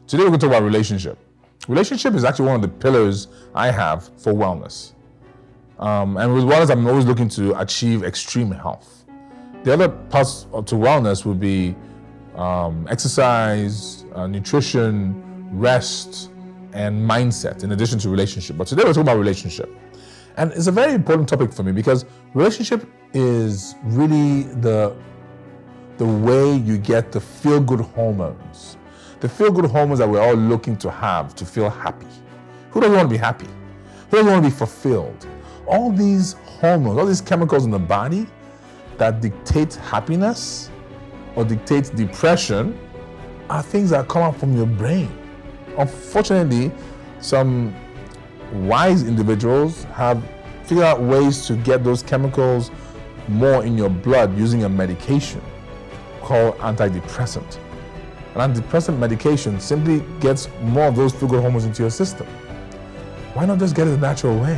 Today we're going to talk about relationship. Relationship is actually one of the pillars I have for wellness. And with wellness, I'm always looking to achieve extreme health. The other parts to wellness would be exercise, nutrition, rest, and mindset, in addition to relationship. But today we're talking about relationship. And it's a very important topic for me because relationship is really the way you get the feel-good hormones. The feel-good hormones that we're all looking to have to feel happy. Who doesn't want to be happy? Who doesn't want to be fulfilled? All these hormones, all these chemicals in the body that dictate happiness or dictate depression are things that come out from your brain. Unfortunately, some wise individuals have figured out ways to get those chemicals more in your blood using a medication called antidepressant. An antidepressant medication simply gets more of those feel-good hormones into your system. Why not just get it the natural way?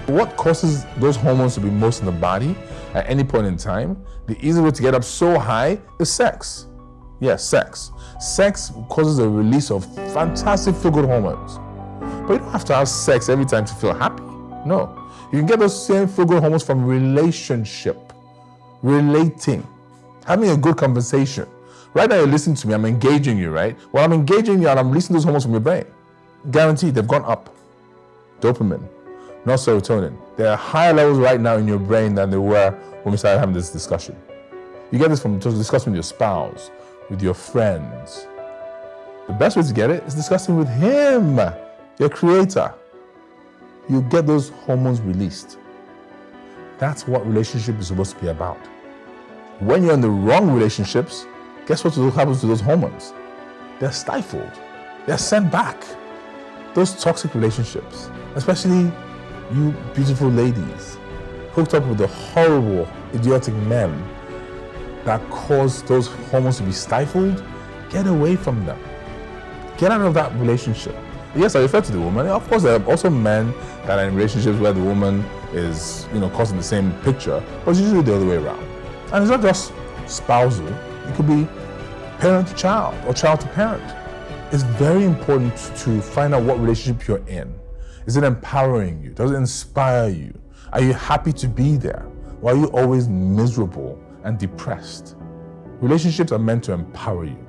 What causes those hormones to be most in the body at any point in time? The easy way to get up so high is sex. Yes, sex. Sex causes a release of fantastic feel-good hormones. But you don't have to have sex every time to feel happy. No. You can get those same feel-good hormones from relationship, relating, having a good conversation. Right now you're listening to me, I'm engaging you, right? Well, I'm engaging you and I'm releasing those hormones from your brain. Guaranteed, they've gone up. Dopamine, not serotonin. There are higher levels right now in your brain than they were when we started having this discussion. You get this from just discussing with your spouse, with your friends. The best way to get it is discussing with him, your creator. You get those hormones released. That's what relationship is supposed to be about. When you're in the wrong relationships, guess what happens to those hormones? They're stifled. They're sent back. Those toxic relationships, especially you beautiful ladies, hooked up with the horrible, idiotic men that cause those hormones to be stifled, get away from them. Get out of that relationship. Yes, I refer to the woman. Of course, there are also men that are in relationships where the woman is, causing the same picture, but it's usually the other way around. And it's not just spousal. It could be parent to child or child to parent. It's very important to find out what relationship you're in. Is it empowering you? Does it inspire you? Are you happy to be there? Or are you always miserable and depressed? Relationships are meant to empower you.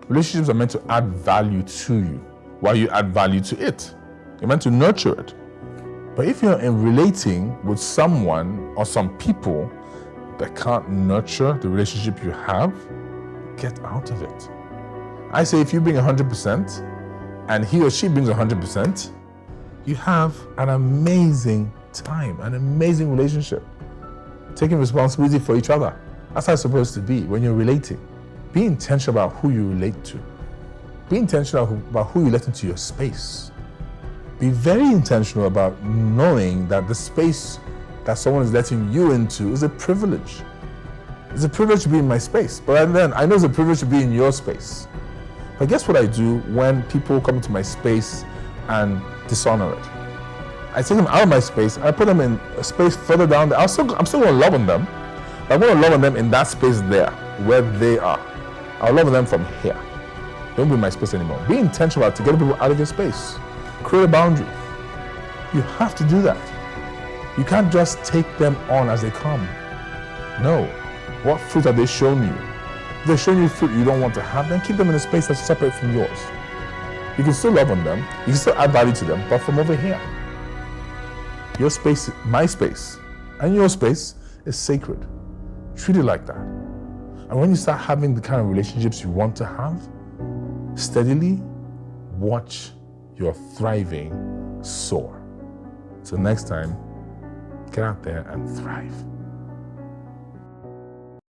Relationships are meant to add value to you while you add value to it. You're meant to nurture it. But if you're in relating with someone or some people that can't nurture the relationship you have, get out of it. I say if you bring 100% and he or she brings 100%, you have an amazing time, an amazing relationship. Taking responsibility for each other. That's how it's supposed to be when you're relating. Be intentional about who you relate to. Be intentional about who you let into your space. Be very intentional about knowing that the space that someone is letting you into is a privilege. It's a privilege to be in my space, but then I know it's a privilege to be in your space. But guess what I do when people come into my space and dishonor it? I take them out of my space and I put them in a space further down there. I'm still going to love on them, but I'm going to love on them in that space there, where they are. I'll love on them from here. Don't be in my space anymore. Be intentional to get people out of your space. Create a boundary. You have to do that. You can't just take them on as they come. No. What fruit have they shown you? If they're showing you fruit you don't want to have, then keep them in a space that's separate from yours. You can still love on them, you can still add value to them, but from over here. Your space, my space, and your space is sacred. Treat it like that. And when you start having the kind of relationships you want to have, steadily watch your thriving soar. Till next time, get out there and thrive.